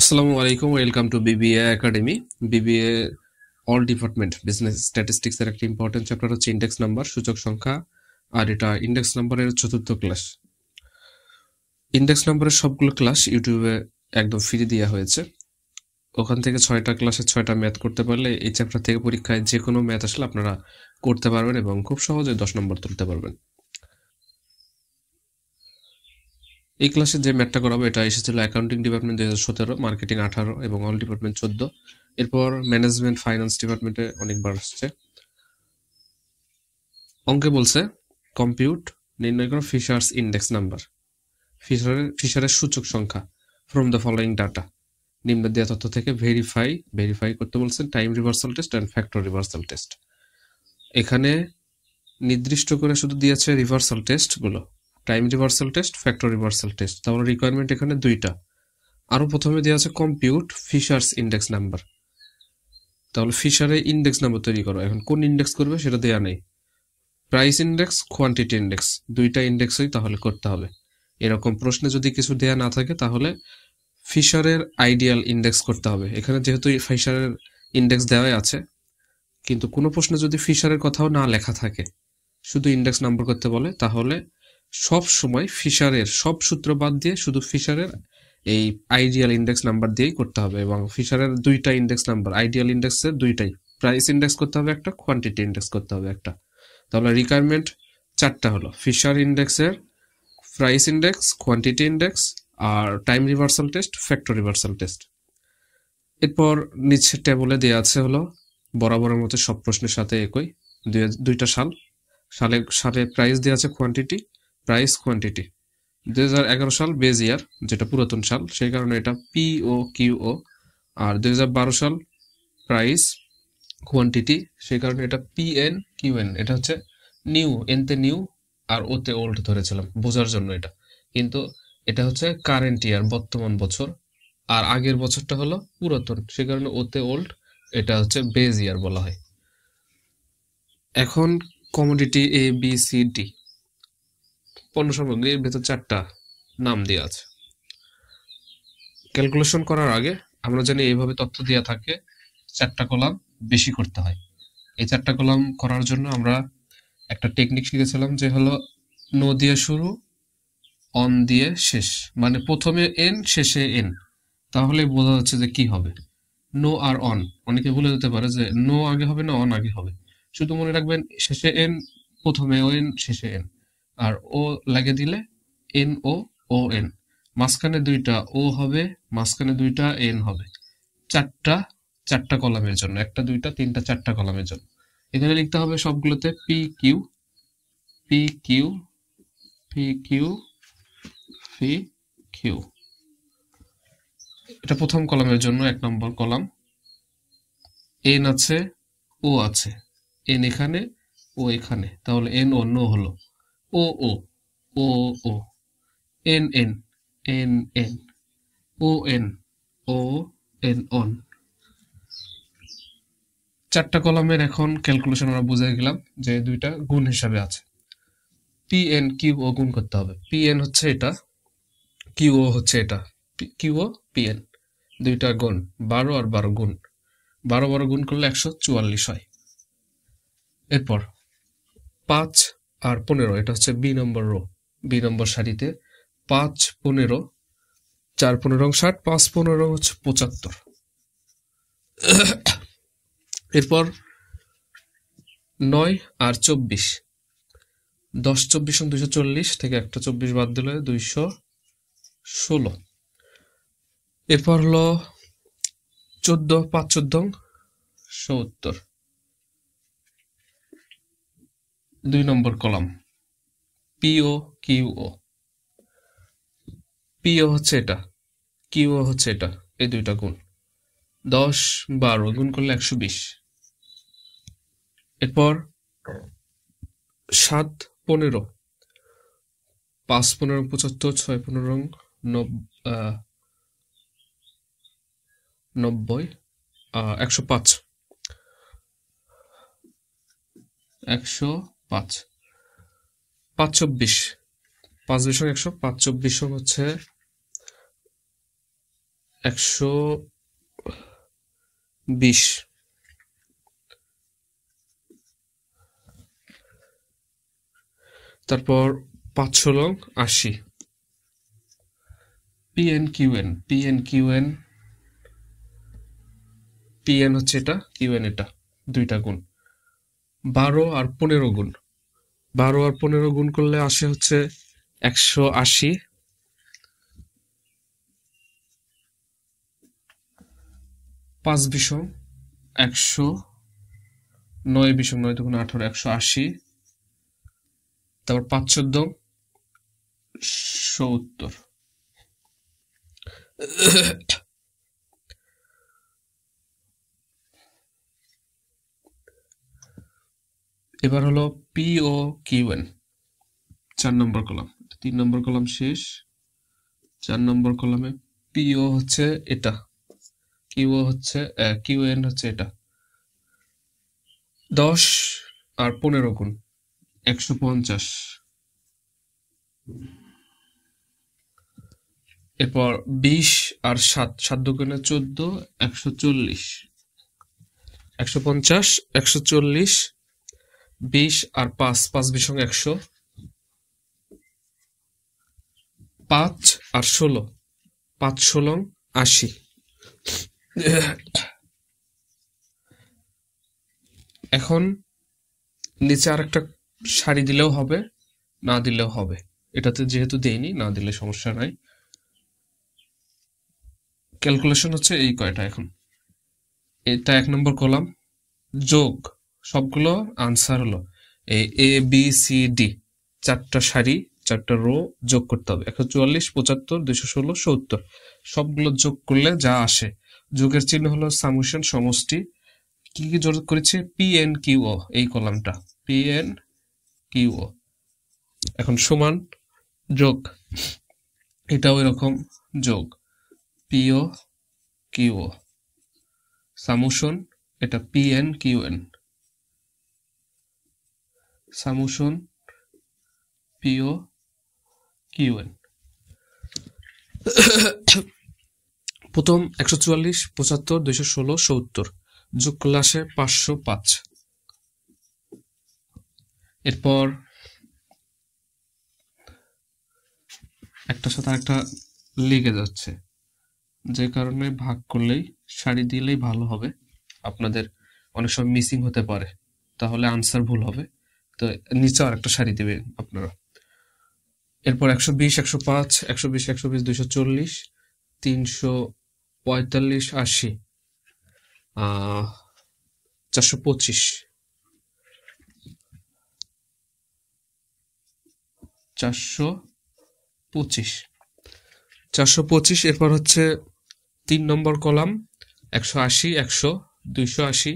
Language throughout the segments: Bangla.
আসসালামু আলাইকুম, welcome to BBA academy. BBA all department business statistics এর একটা ইম্পর্টেন্ট চ্যাপ্টার হচ্ছে ইন্ডেক্স নাম্বার, সূচক সংখ্যা। আর এটা ইন্ডেক্স নাম্বারের চতুর্থ ক্লাস। ইন্ডেক্স নাম্বারের সবগুলো ক্লাস ইউটিউবে একদম ফ্রি দেওয়া হয়েছে। ওখান থেকে 6টা ক্লাসে 6টা ম্যাথ করতে পারলে এই চ্যাপ্টার থেকে পরীক্ষায় যে কোনো ম্যাথ আসলে আপনারা করতে পারবেন এবং খুব সহজে 10 নম্বর তুলতে পারবেন। এই ক্লাসে যে ম্যাথটা করাবো এটা এসেছিল অ্যাকাউন্টিং ডিপার্টমেন্ট 2017, মার্কেটিং 18 এবং অল ডিপার্টমেন্ট 14। এরপর ম্যানেজমেন্ট ফাইন্যান্স ডিপার্টমেন্টে অনেকবার আসছে। অঙ্কে বলছে কম্পিউট নির্ণয় করো ফিশার্স ইন্ডেক্স নাম্বার, ফিশারের সূচক সংখ্যা ফ্রম দ্য ফলোয়িং ডাটা। নিম্ন দেওয়া তথ্য থেকে ভেরিফাই করতে বলছেন time reversal test and factor reversal test. এখানে নির্দিষ্ট করে শুধু দিয়েছে রিভার্সাল টেস্ট গুলো, time reversal test, factor reversal test. তাহলে রিকোয়ারমেন্ট এখানে দুইটা। আরো প্রথমে দেওয়া আছে কম্পিউট ফিশার্স ইন্ডেক্স নাম্বার, তাহলে ফিশারে ইন্ডেক্স নাম্বার তৈরি করো। এখন কোন ইন্ডেক্স করবে সেটা দেয়া নেই। প্রাইস ইন্ডেক্স, কোয়ান্টিটি ইন্ডেক্স, দুইটা ইন্ডেক্সই তাহলে করতে হবে। এরকম প্রশ্নে যদি কিছু দেয়া না থাকে তাহলে ফিশারের আইডিয়াল ইন্ডেক্স করতে হবে। এখানে যেহেতু ফিশারের ইন্ডেক্স দেওয়াই আছে, কিন্তু কোনো প্রশ্নে যদি ফিশারের কথাও না লেখা থাকে, শুধু ইন্ডেক্স নাম্বার করতে বলে, তাহলে সব সময় ফিশারের সব সূত্র বাদ দিয়ে শুধু ফিশারের এই আইডিয়াল ইন্ডেক্স নাম্বার দিয়েই করতে হবে। এবং ফিশারের দুইটা ইন্ডেক্স নাম্বার, আইডিয়াল ইন্ডেক্সের দুইটাই, প্রাইস ইন্ডেক্স করতে হবে একটা, কোয়ান্টিটি ইন্ডেক্স করতে হবে একটা। তাহলে রিকোয়ারমেন্ট 4টা হলো ফিশার ইন্ডেক্সের প্রাইস ইন্ডেক্স, কোয়ান্টিটি ইন্ডেক্স, আর time reversal test, factor reversal test. এরপর নিচে টেবলে দেওয়া আছে হলো বরাবরের মতো সব প্রশ্নের সাথে একই দুইটা সালে প্রাইস দেওয়া আছে কোয়ান্টিটি, প্রাইস কোয়ান্টিটি। 2011 সাল বেজ ইয়ার, যেটা পুরাতন সাল, সেই কারণে এটা পিও কিউও। আর 2012 সাল প্রাইস কোয়ান্টিটি, সেই কারণে এটা পিএন কিউএন। এটা হচ্ছে নিউ, এনতে নিউ আর ওতে ওল্ড ধরেছিলাম বোঝার জন্য এটা, কিন্তু এটা হচ্ছে কারেন্ট ইয়ার, বর্তমান বছর। আর আগের বছরটা হলো পুরাতন, সে কারণে ওতে ওল্ড, এটা হচ্ছে বেজ ইয়ার বলা হয়। এখন commodity A B C D, পণ্য সামগ্রীর ভেতর 4টা নাম দেওয়া আছে। ক্যালকুলেশন করার আগে আমরা জানি এইভাবে তথ্য দেওয়া থাকে 4টা কলাম বেশি করতে হয়। এই 4টা কলাম করার জন্য আমরা একটা টেকনিক শিখেছিলাম, যে হলো নো দিয়ে শুরু, অন দিয়ে শেষ, মানে প্রথমে এন শেষে এন। তাহলে বোঝা যাচ্ছে যে কি হবে। নো আর অন, অনেকে বলে দিতে পারে যে নো আগে হবে না অন আগে হবে। শুধু মনে রাখবেন শেষে এন, প্রথমে ও এন, শেষে এন। আর ও লাগে দিলে এন ও, ও এন। মাঝখানে দুইটা ও হবে, মাঝখানে দুইটা এন হবে। চারটা কলামের জন্য, একটা দুইটা তিনটা 4টা কলামের জন্য। এখানে লিখতে হবে সবগুলোতে P Q, P Q, P Q, P Q. এটা প্রথম কলামের জন্য 1 নম্বর কলাম। এন আছে, ও আছে, এন এখানে, ও এখানে, তাহলে এন ও নো হলো। O O, O O, N N, N N, O N, O N on. 4টা কলামের এখন ক্যালকুলেশন আমরা বুঝে গেলাম যে দুইটা গুণ হিসাবে আছে। পি এন কিউ ও গুণ করতে হবে। পি এন হচ্ছে এটা, কিউ ও হচ্ছে এটা, কিউ ও পি এন, দুইটা গুণ 12 আর 12 গুণ, 12 গুণ করলে 144 হয়। এরপর 5 আর 15, এটা হচ্ছে বি নম্বর রো, বি নম্বর সারিতে 5 15, 4 15 60, 5 15 হচ্ছে 75। এরপর 9 আর 24, 10 24 240 থেকে একটা 24 বাদ দিলে 216। এরপর হলো 14, 5 14 70, 2 নম্বর কলাম পিও কিউও। পিও হচ্ছে এটা, কিউও হচ্ছে এটা, এই দুইটা গুণ 10 12 গুণ করলে 120। এরপর 7 15, 5 15 75, 6 15 90, 105, 105, 5 24, 5 20 100, 5 24 হচ্ছে 120, তারপর 500 লং 80। পিএন হচ্ছে এটা, কিউএন এটা, দুইটা গুণ। 12 আর 15 গুণ, 12 আর 15 গুণ করলে আসে হচ্ছে 180। 5 বিষম 100, 9 বিষম 9 দুগুণ 18, 180। তারপর 5 14, 70। এবার হলো পি ও কিউএন, 4 নম্বর কলাম। 3 নম্বর কলাম শেষ, 4 নম্বর কলামে পিও হচ্ছে এটা, কিউএন হচ্ছে এটা। 10 আর 15 গুণ 150। এরপর 20 আর 7, 7 দুগুণে 14, 140। 150, 140, 20 আর 5, 5 বিষং 100, 5 আর 16, 5 16 80। এখন নিচে আর একটা সারি দিলেও হবে, না দিলেও হবে। এটাতে যেহেতু দেইনি, না দিলে সমস্যা নাই। ক্যালকুলেশন হচ্ছে এই কয়টা। এখন এটা 1 নম্বর কলাম, যোগ সবগুলো আনসার হলো এ বি সি ডি, 4টা সারি 4টা রো যোগ করতে হবে। 144, 75, 216, 70 সবগুলো যোগ করলে যা আসে, যোগের চিহ্ন হলো সামেশন, সমষ্টি। কি কি যোগ করেছে? পি এন কিউ ও, এই কলামটা পি এন কিউ ও। এখন সমান যোগ, এটাও এরকম যোগ, পিও কিউ ও। সামেশন, এটা P N Q N, summation P O Q N. প্রথম 144, 75, 216, 70 যোগ করলে আসে 505। এরপর একটার সাথে একটা লেগে যাচ্ছে, যে কারণে ভাগ করলেই, সারি দিলেই ভালো হবে। আপনাদের অনেক সময় মিসিং হতে পারে, তাহলে আনসার ভুল হবে। তো নিচে আর একটা সারি দেবেন আপনারা। এরপর 120, 105, 120, 120, 240, 345, 80, 425, 425, 425। এরপর হচ্ছে 3 নম্বর কলাম, 180, 100, 280,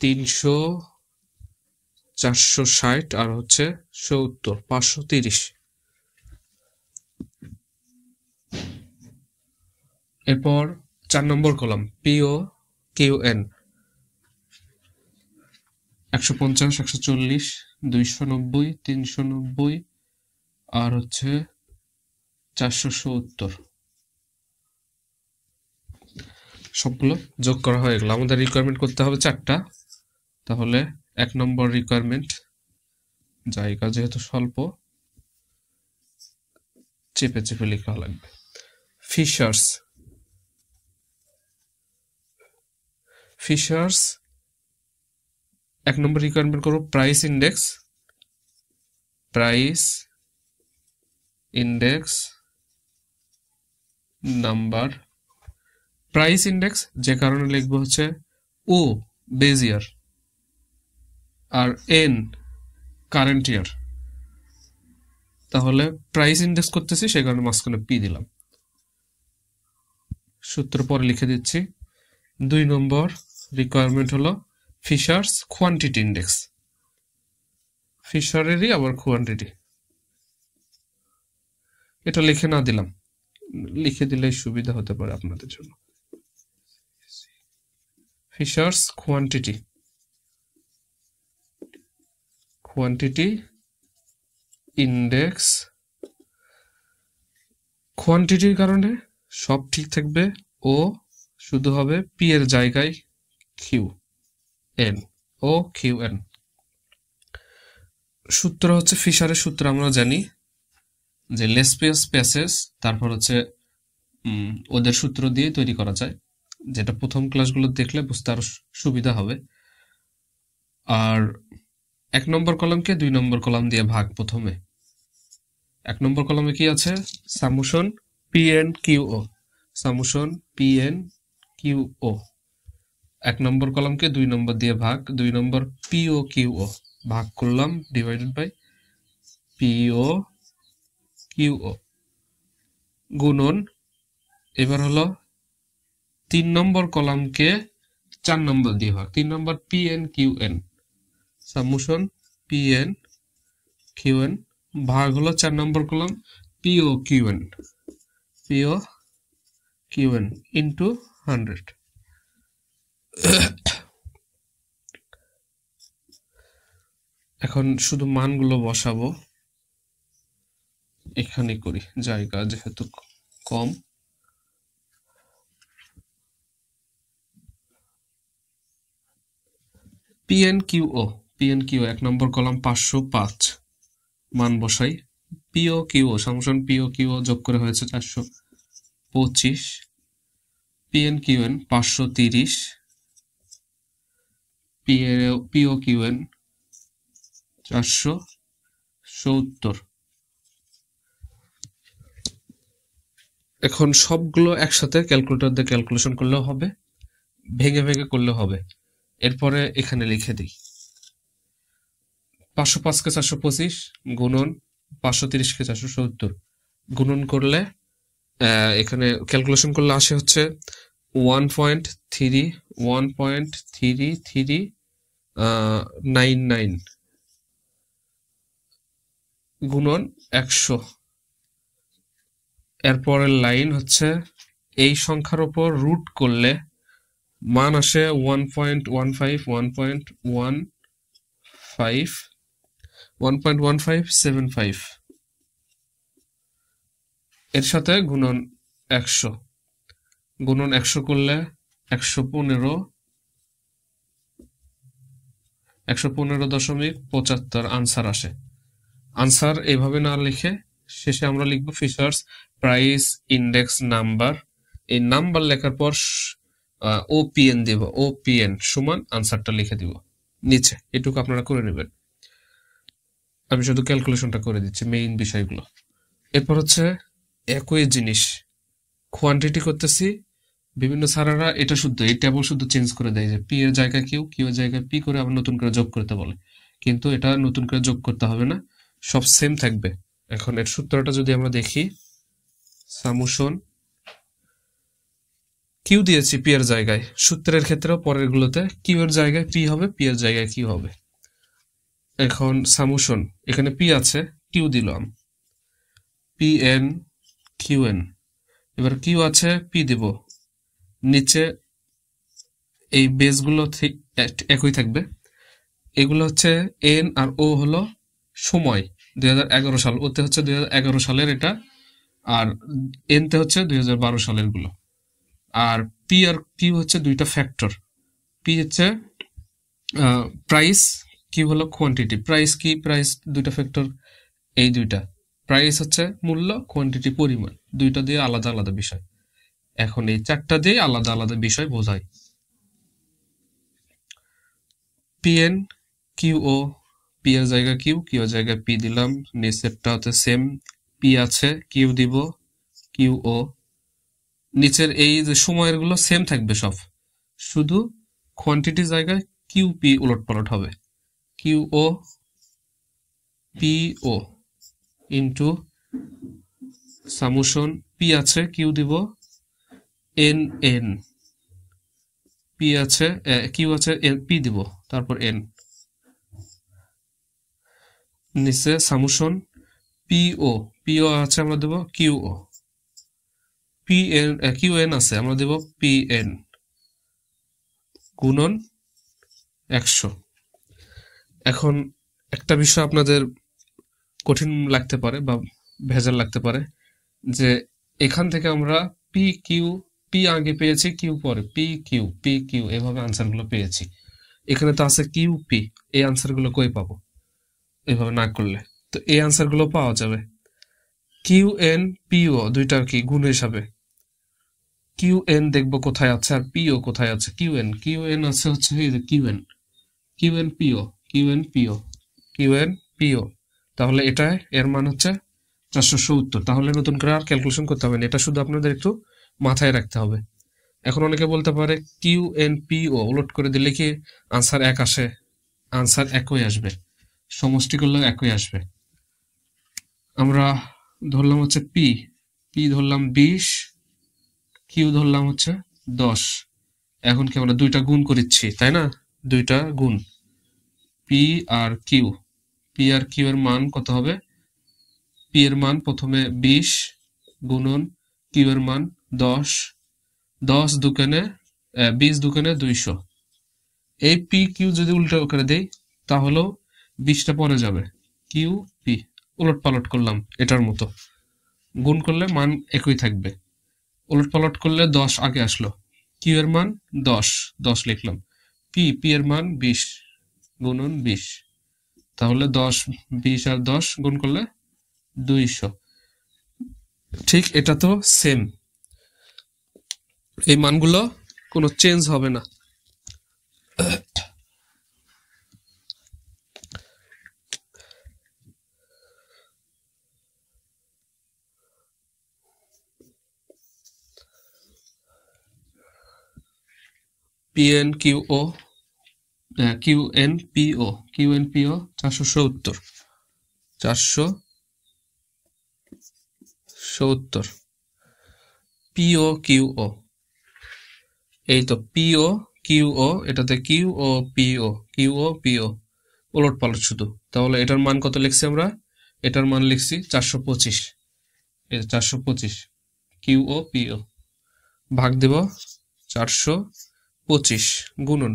300, 460 আর হচ্ছে 70, 530। এরপর 4 নম্বর কলাম, পিও কিউএন, 150, 140, 290, 390 আর হচ্ছে 470 সবগুলো যোগ করা হয়ে গেল। আমাদের রিকোয়ারমেন্ট করতে হবে 4টা, তাহলে 1 নম্বর রিকোয়ারমেন্ট, জায়গা যেহেতু স্বল্প, চেপে চেপে লেখা লাগবে। ফিশার্স 1 নম্বর রিকোয়ারমেন্ট করব price index number. Price index যে কারণে লিখবো হচ্ছে ও বেজ ইয়ার আর এন কারেন্ট ইয়ার, তাহলে প্রাইস ইন্ডেক্স করতেছি সেই কারণে মাঝখানে পি দিলাম। সূত্র পরে লিখে দিচ্ছি। 2 নম্বর রিকোয়ারমেন্ট হলো ফিশার্স কোয়ান্টিটি ইন্ডেক্স, ফিশারেরই আবার কোয়ান্টিটি। এটা লিখে না দিলাম, লিখে দিলে সুবিধা হতে পারে আপনাদের জন্য। Fishers quantity index. কোয়ান্টিটির কারণে সব ঠিক থাকবে, ও শুধু হবে পি এর জায়গায় Q N, O Q N. সূত্র হচ্ছে ফিশারের সূত্র আমরা জানি যে লেসপিয়াস প্যাসেজ, তারপর হচ্ছে ওদের সূত্র দিয়ে তৈরি করা যায়, যেটা প্রথম ক্লাসগুলো দেখলে বুঝতে আরো সুবিধা হবে। আর 1 নম্বর কলামকে 2 নম্বর কলাম দিয়ে ভাগ। প্রথমে 1 নম্বর কলামে কি আছে? সামেশন পি এন কিউ ও, summation p N Q O. 1 নম্বর কলামকে 2 নম্বর দিয়ে ভাগ, 2 নম্বর পি ও কিউ ও ভাগ করলাম, divided by P O Q O, গুণন। এবার হলো 3 নম্বর কলামকে 4 নম্বর দিয়ে ভাগ, 3 number p N Q N, summation p N Q n ভাগ হলো 4 number column p O Q N, P O Q n into 100। এখন শুধু মানগুলো বসাবো, এখানে করি, জায়গা যেহেতু কম। P n q o, p n q 1 নম্বর কলাম 505, মান বসাই। পিও কিউ ও, সামেশন পিও কিউ ও যোগ করে হয়েছে 425, p n q n 530, p o q n 470। এখন সবগুলো একসাথে ক্যালকুলেটর দিয়ে ক্যালকুলেশন করলেও হবে, ভেঙে ভেঙে করলেও হবে। এরপরে এখানে লিখে দিই 505 কে 425 গুণন 530 কে 470 গুণন করলে এখানে ক্যালকুলেশন করলে আসে হচ্ছে 1.3399 গুণন 100। এরপরের লাইন হচ্ছে এই সংখ্যার উপর রুট করলে মান আসে 1.1575 এর সাথে গুণন 100, গুণন 100 করলে 115.75 আনসার আসে। আনসার এইভাবে না লিখে শেষে আমরা লিখবো ফিশার্স প্রাইস ইন্ডেক্স নাম্বার। এই নাম্বার লেখার পর ওপিএন দিব, ওপিএন সমান আনসারটা লিখে দিব নিচে। এটুকু আপনারা করে নেবেন, আমি শুধু ক্যালকুলেশনটা করে দিচ্ছি মেইন বিষয়গুলো। এরপর হচ্ছে একই জিনিস কোয়ান্টিটি করতেছি, বিভিন্ন স্যারেরা এটা শুদ্ধ, এই টেবল শুদ্ধ চেঞ্জ করে দেয় যে পি এর জায়গায় কিউ, কিউ এর জায়গায় পি করে আবার নতুন করে যোগ করতে বলে, কিন্তু এটা নতুন করে যোগ করতে হবে না, সব সেম থাকবে। এখন এর সূত্রটা যদি আমরা দেখি, সামেশন কিউ দিয়েছি পি এর জায়গায়, সূত্রের ক্ষেত্রেও পরের গুলোতে কিউ এর জায়গায় পি হবে, পি এর জায়গায় কিউ হবে। এখন সামেশন এখানে পি আছে, কিউ দিলাম পি এন কিউ এন, এবার কিউ আছে পি দিব, নিচে এই বেসগুলো ঠিক একই থাকবে। এগুলো হচ্ছে এন আর ও হলো সময় 2011 সাল, ওতে হচ্ছে 2011 সালের এটা, আর এন তে হচ্ছে 2012 সালের গুলো। আর পি আর কিউ হচ্ছে দুইটা ফ্যাক্টর, পি হচ্ছে প্রাইস, কিউ হলো কোয়ান্টিটি। প্রাইস কি, প্রাইস দুইটা ফ্যাক্টর, এই দুইটা প্রাইস হচ্ছে মূল্য, কোয়ান্টিটি পরিমাণ, দুইটা দিয়ে আলাদা আলাদা বিষয়। এখন এই 4টা দিয়ে আলাদা আলাদা বিষয় বোঝায়। পিএন কিউ ও, পি এর জায়গায় কিউ, কিউ এর জায়গায় পি দিলাম, নিচেরটা হচ্ছে সেম, পি আছে কিউ দিব, কিউ ও। নিচের এই যে সময়ের গুলো সেম থাকবে সব, শুধু কোয়ান্টিটির জায়গায় কিউ পি উলট পালট হবে। কিউ ও পি ও ইন্টু সামেশন পি আছে কিউ দিব এন এন, পি আছে কিউ আছে পি দিব, তারপর এন, নিচে সামেশন পিও, পিও আছে আমরা দেব কিউ ও, পি এন কিউ এন আছে আমরা দেব পি এন, গুণন 100। এখন একটা বিষয় আপনাদের কঠিন লাগতে পারে বা ভেজাল লাগতে পারে, যে এখান থেকে আমরা পি কিউ পি আগে পেয়েছি, কিউ পরে, পি কিউ এভাবে আনসারগুলো পেয়েছি। এখানে তো আছে কিউ পি, এই আনসারগুলো কই পাবো এভাবে না করলে? তো এই আনসারগুলো পাওয়া যাবে কিউ এন পিও দুইটার কি গুণ হিসাবে। কিউ এন দেখবো কোথায় আছে আর পিও কোথায় আছে। কিউ এন আছে হচ্ছে এই যে কিউ এন পিও। তাহলে এটা এর মান হচ্ছে 470। তাহলে নতুন করে আর ক্যালকুলেশন করতে হবে না, এটা শুধু আপনাদের একটু মাথায় রাখতে হবে। এখন অনেকে বলতে পারে কিউ এন পিও উলট করে দিলে কি আনসার এক আসে? আনসার একই আসবে, সমষ্টি করলেও একই আসবে। আমরা ধরলাম হচ্ছে পি ধরলাম 20, কিউ ধরলাম হচ্ছে 10। এখন কি আমরা দুইটা গুণ করেছি, তাই না? দুইটা গুণ, পি আর কিউ এর মান কত হবে? পি এর মান প্রথমে 20 গুণন কিউ এর মান 10, 10 দুকানে 20 দুকানে 200। এই পি কিউ যদি উল্টো করে দেই তাহলেও 20টা পরে যাবে, কিউ পি উলট পালট করলাম এটার মতো, গুণ করলে মান একই থাকবে, উলট পালট করলে 10 আগে আসলো, কিউ এর মান 10 লিখলাম, পি এর মান 20 গুণন 20, তাহলে 10 20 আর 10 গুণ করলে 200। ঠিক এটা তো সেম, এই মানগুলো কোনো চেঞ্জ হবে না। পিএন কিউও কিউএনপিও 470 পিও কিউও, এই তো পিও কিউও, এটাতে কিউও পিও উলট পালট শুধু। তাহলে এটার মান কত লিখছি আমরা? এটার মান লিখছি 425, 425 কিউও পিও ভাগ দেব 425 গুণন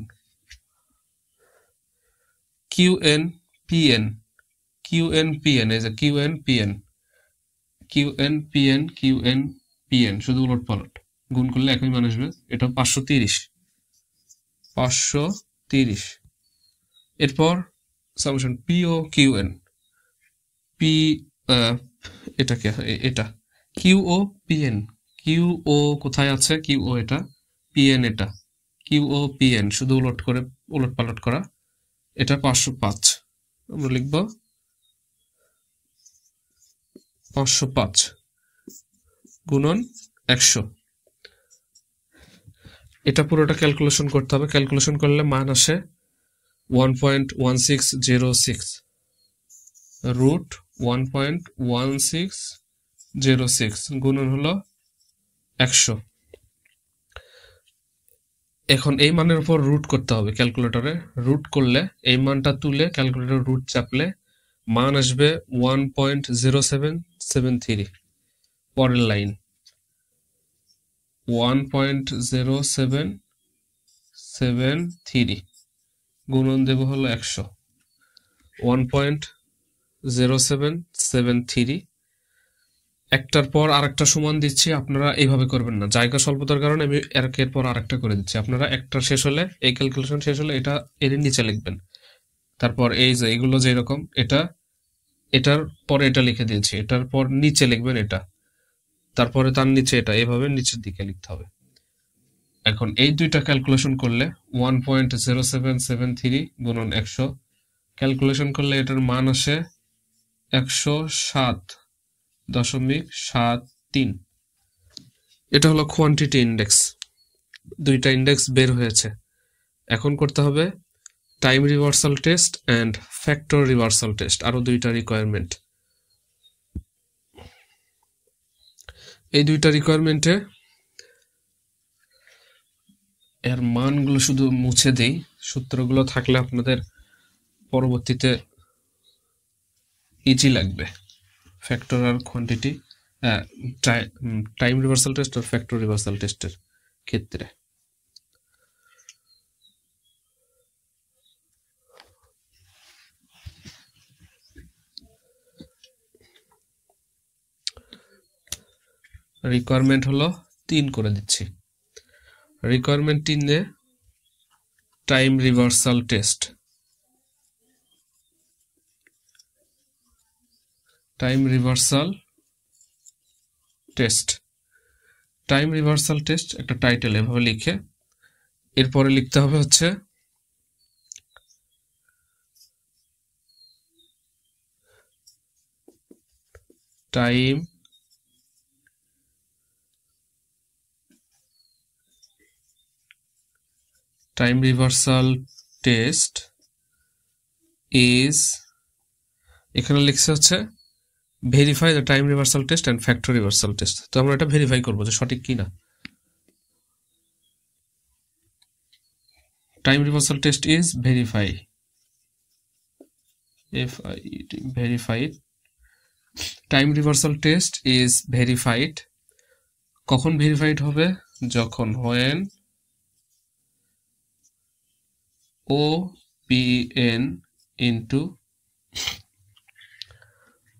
কিউএন পিএন এই যে কিউএন শুধু উলট পালট, গুণ করলে একই মান আসবে। এটা 530। এরপর সামেশন পিও কিউএন পি, এটাকে এটা কিউও কোথায় আছে? কিউও এটা, পিএন এটা, কিউও পিএন শুধু উলট পালট করা। এটা 505, আমরা লিখব 505 গুণন 100। এটা পুরোটা ক্যালকুলেশন করতে হবে, ক্যালকুলেশন করলে মান আসে 1.1606, রুট 1.1606 গুণন হলো 100। এখন এই মানের উপর রুট করতে হবে ক্যালকুলেটরে, রুট করলে এই মানটা তুলে ক্যালকুলেটর রুট চাপলে মান আসবে 1.0773। পরের লাইন 1.0773 গুণন দেব হলো 100, 1.0773। একটার পর আরেকটা সমান দিচ্ছি, আপনারা এইভাবে করবেন না, জায়গা স্বল্পতার কারণে আমি একের পর আরেকটা করে দিচ্ছি। আপনারা একটা শেষ হলে, এই ক্যালকুলেশন শেষ হলে এটা এর নিচে লিখবেন, তারপর এই যে এগুলো যেরকম এটার পরে এটা লিখে দিয়েছি, এটার পর নিচে লিখবেন এটা, তারপরে তার নিচে এটা, এভাবে নিচের দিকে লিখতে হবে। এখন এই দুইটা ক্যালকুলেশন করলে 1.0773 গুণন 100 ক্যালকুলেশন করলে এটার মান আসে 107.73। এটা হলো কোয়ান্টিটি ইন্ডেক্স, দুইটা ইন্ডেক্স বের হয়েছে। এখন করতে হবে time reversal test and factor reversal test, আরো দুইটা রিকোয়ারমেন্ট। এই দুইটা রিকোয়ারমেন্টে এর মানগুলো শুধু মুছে দেই, সূত্রগুলো থাকলে আপনাদের পরবর্তীতে ইজি লাগবে। ফ্যাক্টর আর কোয়ান্টিটি, টাইম রিভার্সাল টেস্ট আর ফ্যাক্টর রিভার্সাল টেস্টের ক্ষেত্রে। রিকোয়ারমেন্ট হলো 3 করে দিচ্ছি। requirement in a time reversal test. Time reversal test. Time reversal test একটা টাইটেল এভাবে লিখে এরপরে লিখতে হবে হচ্ছে time reversal test is এখানে লিখছে হচ্ছে verify the time reversal test and factor reversal test. তো আমরা এটা ভেরিফাই করব যে সঠিক কিনা। Time reversal test is verify. Verified. Time reversal test is verified. কখন verified হবে? যখন when OPN into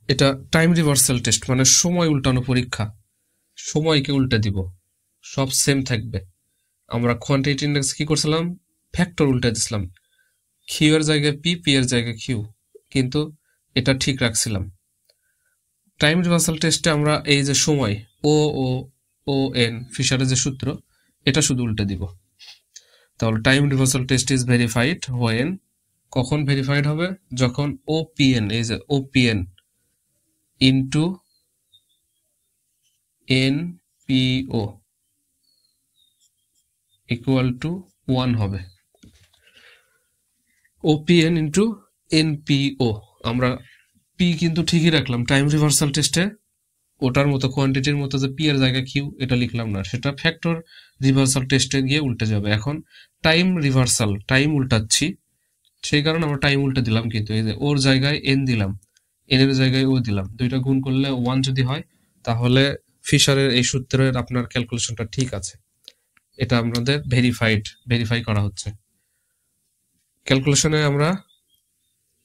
এটা টাইম রিভার্সাল টেস্ট মানে সময় উল্টানো পরীক্ষা। সময়কে উল্টে দিব, সব সেম থাকবে। আমরা কোয়ান্টিটি ইন্ডেক্স কি করছিলাম? ফ্যাক্টর উল্টে দিছিলাম, কিউ এর জায়গায় পি, পি এর জায়গায় কিউ, কিন্তু এটা ঠিক রাখছিলাম। টাইম রিভার্সাল টেস্টে আমরা এই যে সময় ও এন ফিশারের যে সূত্র এটা শুধু উল্টে দিব। তাহলে time reversal test is verified when, কখন ভেরিফাইড হবে? যখন ওপিএন, এই যে ওপিএন ইন্টু এনপিও ইকুয়াল টু 1 হবে। ওপিএন ইন্টু এনপিও, আমরা পি কিন্তু ঠিকই রাখলাম টাইম রিভার্সাল টেস্টে, ওটার মতো কোয়ান্টিটির মতো যে পি এর জায়গায় কিউ এটা লিখলাম না, সেটা ফ্যাক্টর রিভার্সাল টেস্টে গিয়ে উল্টে যাবে। এখন টাইম রিভার্সাল, টাইম উল্টাচ্ছি, সেই কারণে আমরা টাইম উল্টে দিলাম, কিন্তু এই যে ওর জায়গায় এন দিলাম, এন এর জায়গায় ও দিলাম, দুইটা গুণ করলে 1 যদি হয় তাহলে ফিশারের এই সূত্রের আপনার ক্যালকুলেশনটা ঠিক আছে। এটা আমাদের ভেরিফাই করা হচ্ছে। ক্যালকুলেশনে আমরা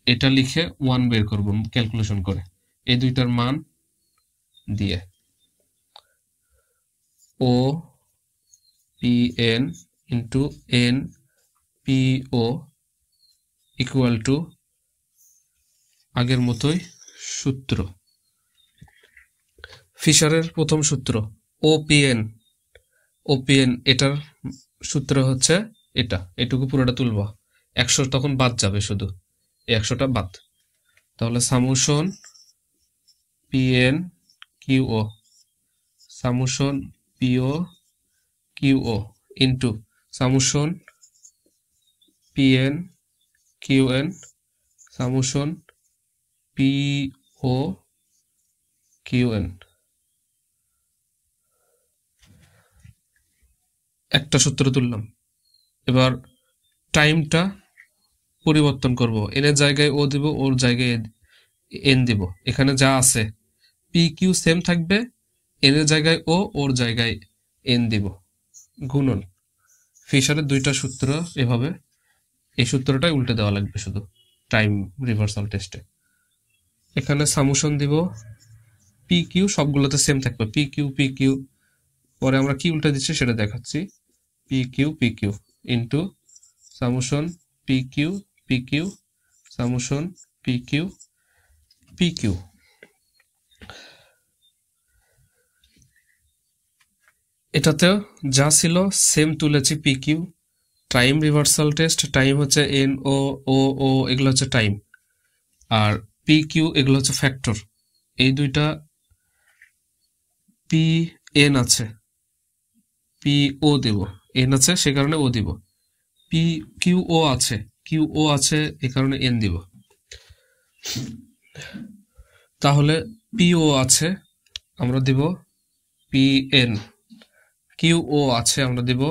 এটা লিখে 1 বের করব ক্যালকুলেশন করে, এই দুইটার মান দিয়ে ও P N into N P O equal to আগের মতোই সূত্র, ফিশারের প্রথম সূত্র ওপিএন, এটার সূত্র হচ্ছে এটা, এটুকু পুরোটা তুলব, 100 তখন বাদ যাবে, শুধু 100টা বাদ। তাহলে সামুশন পিএন কিউও, সামুশন পিও কিউও ইন্টু সামুশন পিএন কিউএন সামুশন পিও কিউএন। একটা সূত্র তুললাম। এবার টাইমটা পরিবর্তন করব, এন এর জায়গায় ও দিব, ওর জায়গায় এন দিব। এখানে যা আছে পি কিউ সেম থাকবে, এন এর জায়গায় ও, ওর জায়গায় এন দিব, গুণন। ফিশারের দুইটা সূত্র এভাবে, এই সূত্রটাই উল্টে দেওয়া লাগবে শুধু টাইম রিভার্সাল টেস্টে। এখানে সামুশন দিব, পি কিউ সবগুলোতে সেম থাকবে, পি কিউ, পরে আমরা কি উল্টে দিচ্ছি সেটা দেখাচ্ছি, p q into summation p q summation p q. এটাতেও যা ছিল সেম তুলেছি, p q. Time reversal test, time হচ্ছে এন ও এগুলো হচ্ছে টাইম, আর পি কিউ এগুলো হচ্ছে ফ্যাক্টর। এই দুইটা পি এন আছে, পি ও দেব, এন আছে সে কারণে ও দিব, পি কিউ ও আছে এ কারণে এন দিব। তাহলে পি ও আছে আমরা দিব পি এন, কিউ ও আছে আমরা দিব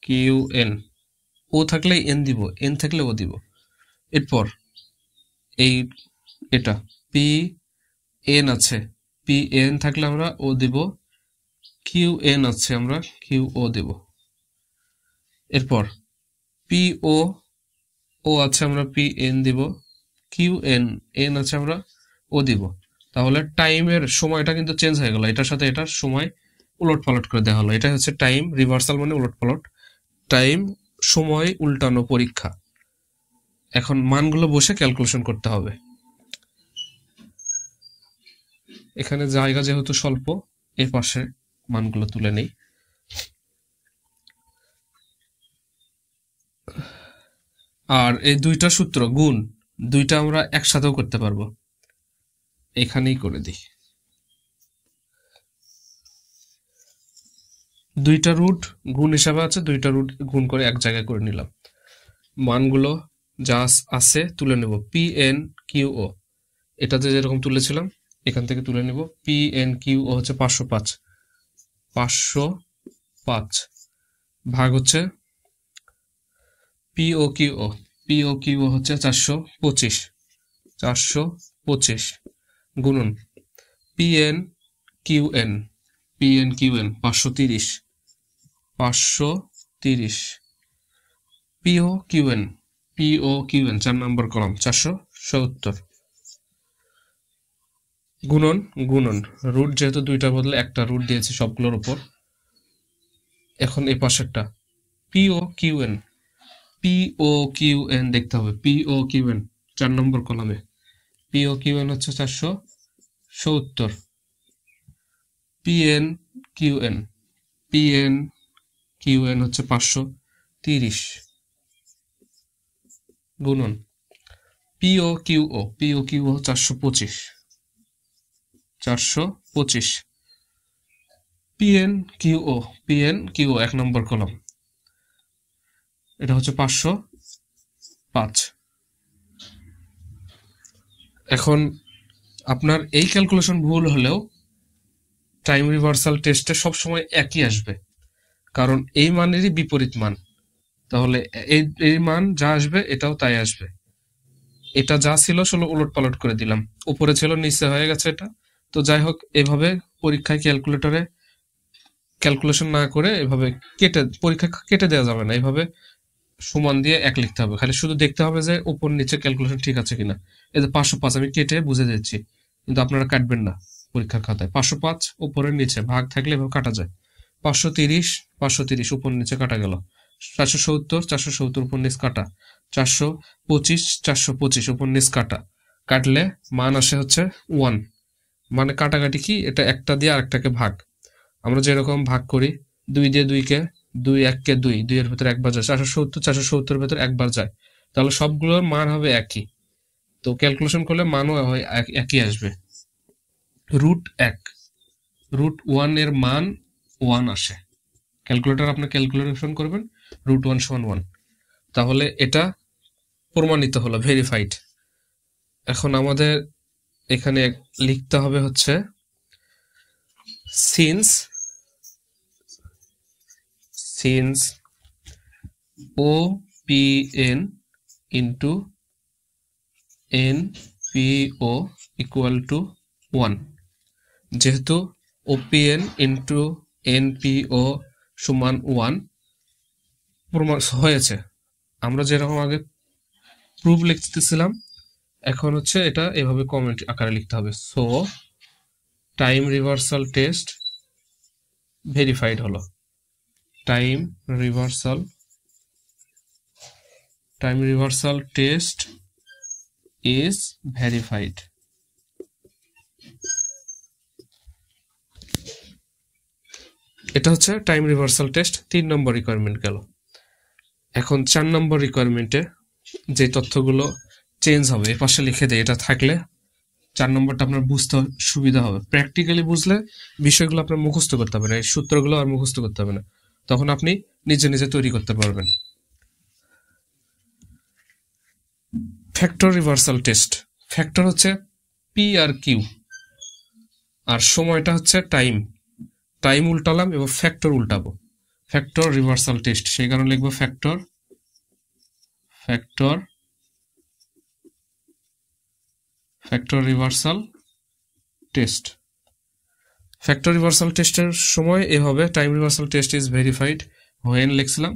কিউ এন, ও থাকলে এন দিব, এন থাকলে ও দিব। এরপর এই এটা পি এন আছে, পি এন থাকলে আমরা ও দিব, কিউ এন আছে আমরা কিউ ও দেব। এরপর পি ও আছে আমরা পি এন দিব, কিউ এন আছে আমরা ও দিব। তাহলে টাইমের সময়টা কিন্তু চেঞ্জ হয়ে গেল, এটার সাথে এটার সময় উলটপালট করে দেওয়া হলো। এটা হচ্ছে টাইম রিভার্সাল, মানে উলটপালট, টাইম সময় উল্টানো পরীক্ষা। এখন মানগুলো বসে ক্যালকুলেশন করতে হবে। এখানে জায়গা যেহেতু স্বল্প, এই পাশে মানগুলো তুলে নেই। আর এই দুইটা সূত্র গুণ, দুইটা আমরা একসাথেও করতে পারবো, এখানেই করে দিই। দুইটা রুট গুণ হিসাবে আছে, দুইটা রুট গুণ করে এক জায়গায় করে নিলাম। মানগুলো যা আছে তুলে নেব। পি এন কিউ ও, এটাতে যেরকম তুলেছিলাম এখান থেকে তুলে নেব। পি এন কিউ ও হচ্ছে 505, 505 ভাগ হচ্ছে পি ও কিউ ও, পি ও কিউ ও হচ্ছে 425, 425 গুণন p N Q N, P N Q n 530, 530 p O Q N, P O Q N 4 number column 470 গুণন গুণন রুট যেহেতু দুইটার বদলে একটা রুট দিয়েছি সবগুলোর উপর। এখন এই পাশেরটা P O Q N, P O Q N দেখতে হবে। পি ও কিউ এন 4 নম্বর কলামে পি ও কিউ এন হচ্ছে 470, P N Q N, P N Q N হচ্ছে 530 গুণন পি ও কিউ ও, P O Q O 425, 425 P N Q ও, পি এন কিউ ও 1 নম্বর কলাম, এটা হচ্ছে 505। এখন আপনার এই ক্যালকুলেশন ভুল হলেও টাইম রিভার্সাল টেস্টে সবসময় একই আসবে, কারণ এই মানেরই বিপরীত মান। তাহলে এই মান যা আসবে এটাও তাই আসবে। এটা যা ছিল সেটা উলট পালট করে দিলাম, উপরে ছিল নিচে হয়ে গেছে এটা। তো যাই হোক, এভাবে পরীক্ষায় ক্যালকুলেটরে ক্যালকুলেশন না করে এভাবে পরীক্ষা কেটে দেওয়া যাবে না। এভাবে সমান দিয়ে এক লিখতে হবে, খালি শুধু দেখতে হবে যে উপর নিচে ক্যালকুলেশন ঠিক আছে কিনা। এই যে 505 আমি কেটে বুঝে দিচ্ছি, কিন্তু আপনারা কাটবেন না পরীক্ষার খাতায়। 505 উপরের নিচে ভাগ থাকলে এভাবে কাটা যায়। 530, 530 উপর নিচে কাটা গেল। 470, 470 উপর নিচ কাটা। 425, 425 উপর নিচ কাটা। কাটলে মান আসে হচ্ছে 1। মানে কাটাকাটি কি, এটা একটা দিয়ে আরেকটাকে ভাগ। আমরা যেরকম ভাগ করি 2 দিয়ে 2কে, 2 1কে 2, 2 এর ভেতরে একবার যায়। 470, 470 এর ভেতরে একবার যায়, তাহলে সবগুলোর মান হবে একই। তো ক্যালকুলেশন করলে মানও একই আসবে। রুট 1, রুট 1 এর মান 1 আসে। ক্যালকুলেটর আপনি ক্যালকুলেশন করবেন রুট 1 সমান 1, তাহলে এটা প্রমাণিত হলো, ভেরিফাইড। এখন আমাদের এখানে লিখতে হবে হচ্ছে since OPN into NPO equal to 1, যেহেতু OPN into NPO সমান 1 প্রমাণ হয়েছে। আমরা যেরকম আগে প্রুফ লিখতেছিলাম, এখন হচ্ছে এটা এভাবে কমেন্ট আকারে লিখতে হবে। So time reversal test verified হলো। Time reversal test is verified. এটা হচ্ছে time reversal test 3 number requirement গেল। এখন 4 নম্বর রিকোয়ারমেন্টে যে তথ্যগুলো চেঞ্জ হবে এর পাশে লিখে দেয়, এটা থাকলে 4 নম্বরটা আপনার বুঝতে সুবিধা হবে। প্র্যাকটিক্যালি বুঝলে বিষয়গুলো আপনার মুখস্থ করতে হবে না, এই সূত্রগুলো আর মুখস্থ করতে হবে না, তখন আপনি নিজে নিজে তৈরি করতে পারবেন। ফ্যাক্টর রিভার্সাল টেস্ট, ফ্যাক্টর হচ্ছে পি আর কিউ, আর সময়টা হচ্ছে টাইম উল্টালাম এবং ফ্যাক্টর উল্টাবো। ফ্যাক্টর রিভার্সাল টেস্ট, সেই কারণে লিখবো factor reversal test. Factor reversal টেস্টের সময় এ হবে time reversal test is verified when লিখছিলাম,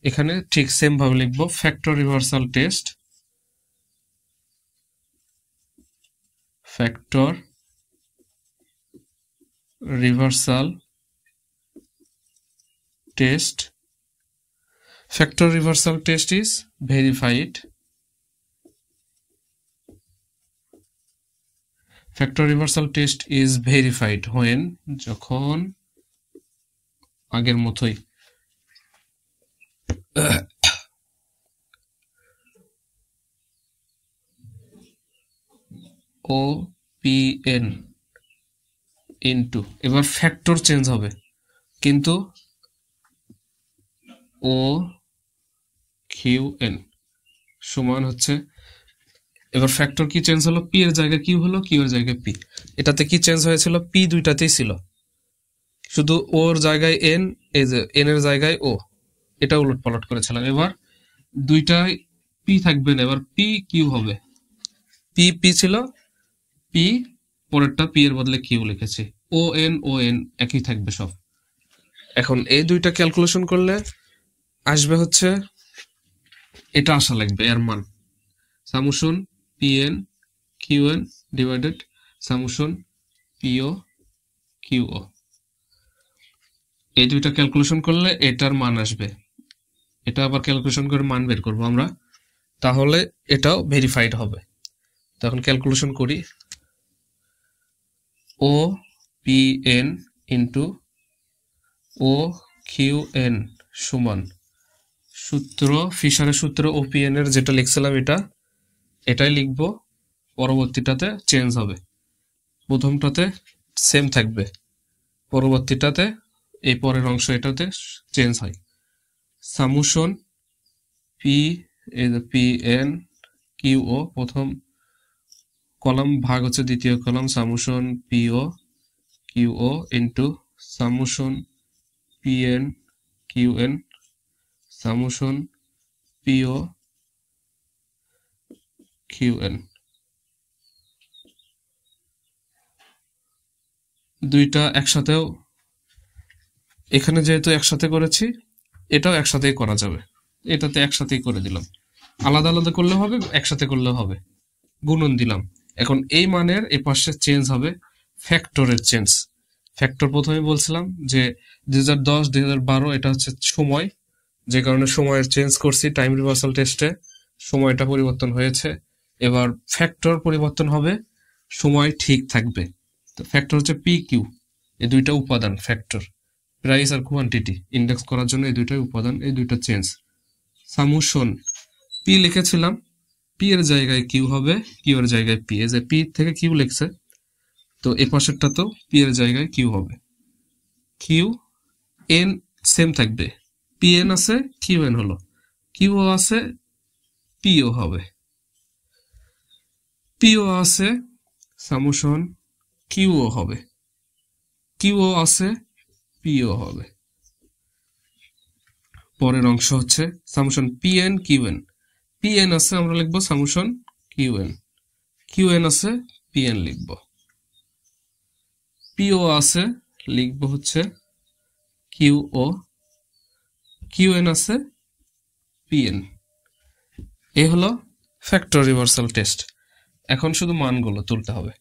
এখানে ঠিক সেম ভাবে লিখবো factor reversal test test, factor reversal test is verified. Factor reversal test is verified when যখন আগের মতোই OPN ইনটু, এবার ফ্যাক্টর চেঞ্জ হবে কিন্তু OQN সমান হচ্ছে, এবার ফ্যাক্টর কি চেঞ্জ হলো, পি এর জায়গায় কিউ হলো, কিউ এর জায়গায় পি। এটাতে কি চেঞ্জ হয়েছিল, পি দুইটাতেই ছিল, শুধু ওর জায়গায় এন, এই যে এন এর জায়গায় ও, এটা উলট পালট করেছিলাম। এবার দুইটাই পি থাকবে না, এবার পি কিউ হবে। পি পি ছিল, পি পরেরটা পি এর বদলে কিউ লিখেছি। ও এন একই থাকবে সব। এখন এই দুইটা ক্যালকুলেশন করলে আসবে হচ্ছে, এটা আসা লাগবে এর মান, সামুশন পিএন কিউএন ডিভাইডেড সামুশন পিও কিউও। এই দুইটা ক্যালকুলেশন করলে এটার মান আসবে। এটা আবার ক্যালকুলেশন করে মান বের করবো আমরা, তাহলে এটাও ভেরিফাইড হবে। তখন ক্যালকুলেশন করি, ও P N into O Q N সমান সূত্র, ফিশারের সূত্র ওপিএন এর যেটা লিখছিলাম এটাই লিখবো, পরবর্তীটাতে চেঞ্জ হবে। প্রথমটাতে সেম থাকবে, পরবর্তীটাতে এই পরের অংশ এটাতে চেঞ্জ হয়। সামুশন পি এন কিউ ও, প্রথম কলাম ভাগ হচ্ছে দ্বিতীয় কলাম, সামুশন পিও কিউ ও ইন্টু সামুশন পিএন কিউএন সামুশন পিও কিউএন। দুইটা একসাথেও, এখানে যেহেতু একসাথে করেছি এটাও একসাথেই করা যাবে, এটাতে একসাথেই করে দিলাম। আলাদা আলাদা করলে হবে, একসাথে করলে হবে, গুণন দিলাম। এখন এই মানের এ পাশে চেঞ্জ হবে ফ্যাক্টরের চেঞ্জ। ফ্যাক্টর প্রথমে বলছিলাম যে 2010 2012 এটা হচ্ছে সময়, যে কারণে সময়ের চেঞ্জ করছি টাইম রিভার্সাল টেস্টে, সময়টা পরিবর্তন হয়েছে। এবার ফ্যাক্টর পরিবর্তন হবে, সময় ঠিক থাকবে। তো ফ্যাক্টর হচ্ছে পি কিউ, এই দুইটা উপাদান ফ্যাক্টর, প্রাইস আর কোয়ান্টিটি ইন্ডেক্স করার জন্য এই দুইটাই উপাদান, এই দুইটা চেঞ্জ। সামুশন পি লিখেছিলাম, পি এর জায়গায় কিউ হবে, কিউ এর জায়গায় পি, এই যে পি থেকে কিউ লিখছে, তো এই পাশেরটা তো পি এর জায়গায় কিউ হবে। কিউ এন সেম থাকবে, পি এন আছে কিউ এন হলো, কিউ আছে পিও হবে, পিও আছে সামুশন কিউও হবে, কিউও আছে পিও হবে। পরের অংশ হচ্ছে সামুশন পিএন কিউএন, পিএন আছে আমরা লিখবো সামুশন কিউএন, কিউএন আছে পিএন লিখবো, পিও আছে লিখবো হচ্ছে কিউও, কিউএন আছে পিএন। এই হলো ফ্যাক্টর রিভার্সাল টেস্ট। এখন শুধু মানগুলো তুলতে হবে।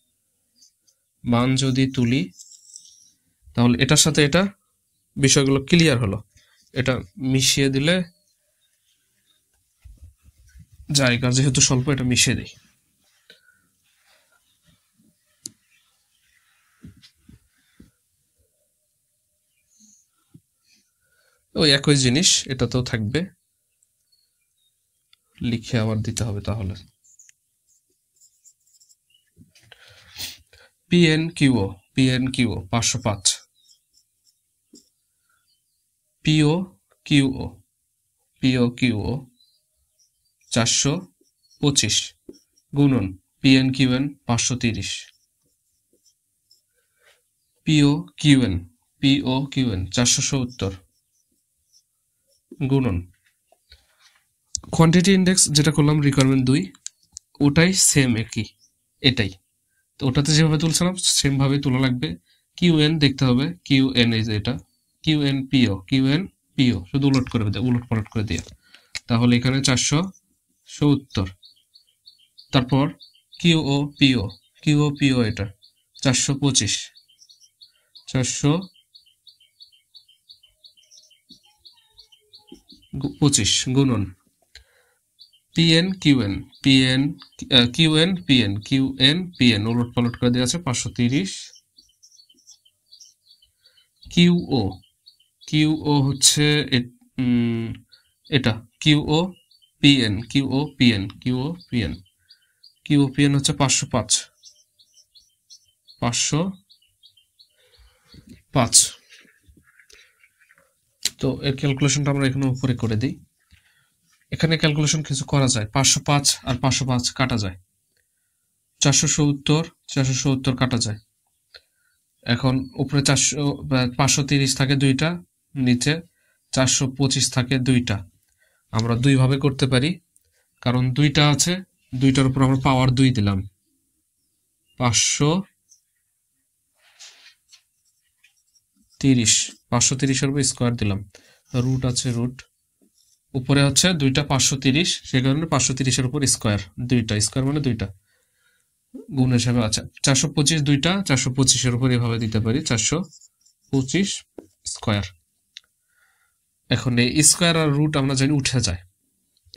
মান যদি তুলি তাহলে এটার সাথে এটা বিষয়গুলো ক্লিয়ার হলো। এটা মিশিয়ে দিলে জায়গা যেহেতু স্বল্প, এটা মিশিয়ে দিই। ওই একই জিনিস এটাতেও থাকবে, লিখে আবার দিতে হবে তাহলে। পিএন কিউও 505, পিও কিউও 425 গুণন পিএন কিউএন 530, পিও কিউএন 470 গুণন কোয়ান্টিটি ইন্ডেক্স যেটা করলাম রিকোয়ারমেন্ট 2, ওটাই সেম একই, এটাই তো ওটাতে যেভাবে তুলছিলাম সেম ভাবে তোলা লাগবে। কিউএন দেখতে হবে, কিউএন এই যে এটা কিউএন পিও শুধু উলট পালট করে দিয়ে, তাহলে এখানে 470। তারপর কিউও পিও এটা 425 25 গুণন PN QN PN QN PN QN PN উলট পালট করে দেওয়া আছে 530 কিউও কিউও হচ্ছে এটা কিউও পিএন কিউও পিএন কিউও পিএন কিউও পিএন হচ্ছে 505 তো এর ক্যালকুলেশনটা আমরা এখানে উপরে করে দিই। এখানে ক্যালকুলেশন কিছু করা যায়, 505 আর 505 কাটা যায়, 470 কাটা যায়। এখন উপরে 530 থাকে দুইটা, নিচে 425 থাকে দুইটা। আমরা দুই ভাবে করতে পারি, কারণ দুইটা আছে, দুইটার উপর আমরা পাওয়ার 2 দিলাম, 530 এর উপর স্কোয়ার দিলাম, রুট আছে, রুট উপরে হচ্ছে দুইটা 530, সে কারণে 530 এর উপর স্কোয়ার, দুইটা স্কোয়ার মানে দুইটা গুণ হিসাবে আছে। 425 দুইটা, 425 এর উপর এভাবে দিতে পারি, 425 স্কোয়ার। এখন এই স্কোয়ার আর রুট আমরা জানি উঠে যায়,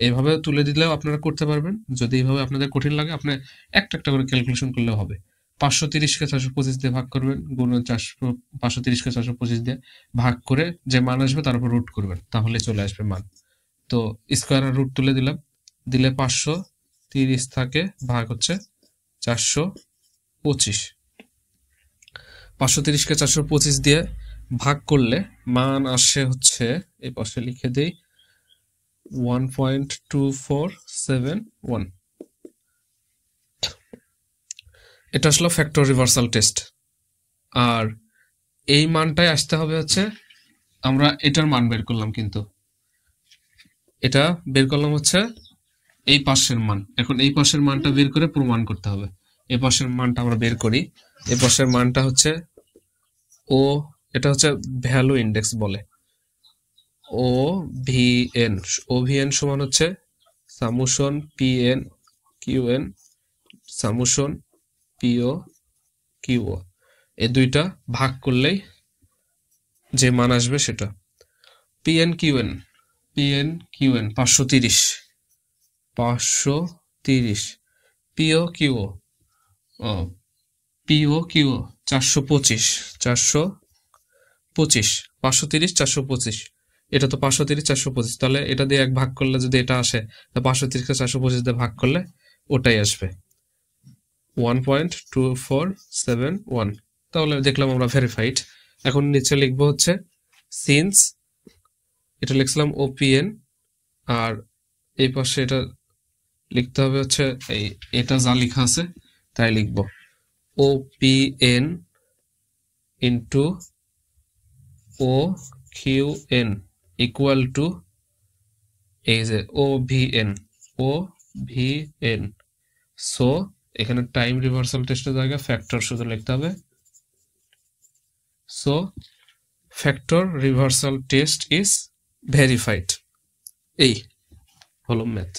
এইভাবে তুলে দিলেও আপনারা করতে পারবেন। যদি এইভাবে আপনাদের কঠিন লাগে, আপনি একটা একটা করে ক্যালকুলেশন করলেও হবে। 530-কে 425 দিয়ে ভাগ করবেন, গুণ 530-কে 425 দিয়ে ভাগ করে যে মান আসবে তার উপর রুট করবেন, তাহলে চলে আসবে মান। তো স্কোয়ার আর রুট তুলে দিলাম, দিলে 530 থাকে, ভাগ হচ্ছে 425। 530-কে 425 দিয়ে ভাগ করলে মান আসে হচ্ছে, এই পাশে লিখে দেই, 1.2471। এটা আসলে ফ্যাক্টর রিভার্সাল টেস্ট। আর এই মানটাই আসতে হবে হচ্ছে, আমরা এটার মান বের করলাম, কিন্তু এটা বের করলাম হচ্ছে এই পাশের মান। এখন এই পাশের মানটা বের করে প্রমাণ করতে হবে। এই পাশের মানটা আমরা বের করি। এই পাশের মানটা হচ্ছে ও, এটা হচ্ছে ভ্যালু ইন্ডেক্স বলে, ও ভিএন সমান হচ্ছে সামুশন পিএন কিউএন সামুশন পিও কিউও, এই দুইটা ভাগ করলেই যে মান আসবে সেটা। পিএন কিউএন 530, পিও কিউও 425, 530 425, এটা তো 530 425, তাহলে এটা দিয়ে এক ভাগ করলে যদি এটা আসে, 530-কে 425 দিয়ে ভাগ করলে ওটাই আসবে, 1.2471। তাহলে দেখলাম আমরা ভেরিফাইড। এখন নিচে লিখবো হচ্ছে সিন্স, এটা লিখলাম ওপিএন, আর এই পাশে এটা লিখতে হবে হচ্ছে এটা যা লেখা আছে তাই লিখবো, o p n into o q n equal to এই যে ওভিএন। সো এখানে টাইম রিভার্সাল টেস্টের জায়গায় ফ্যাক্টর শুধু লিখতে হবে। So factor reversal test is verified. এই হলো ম্যাথ।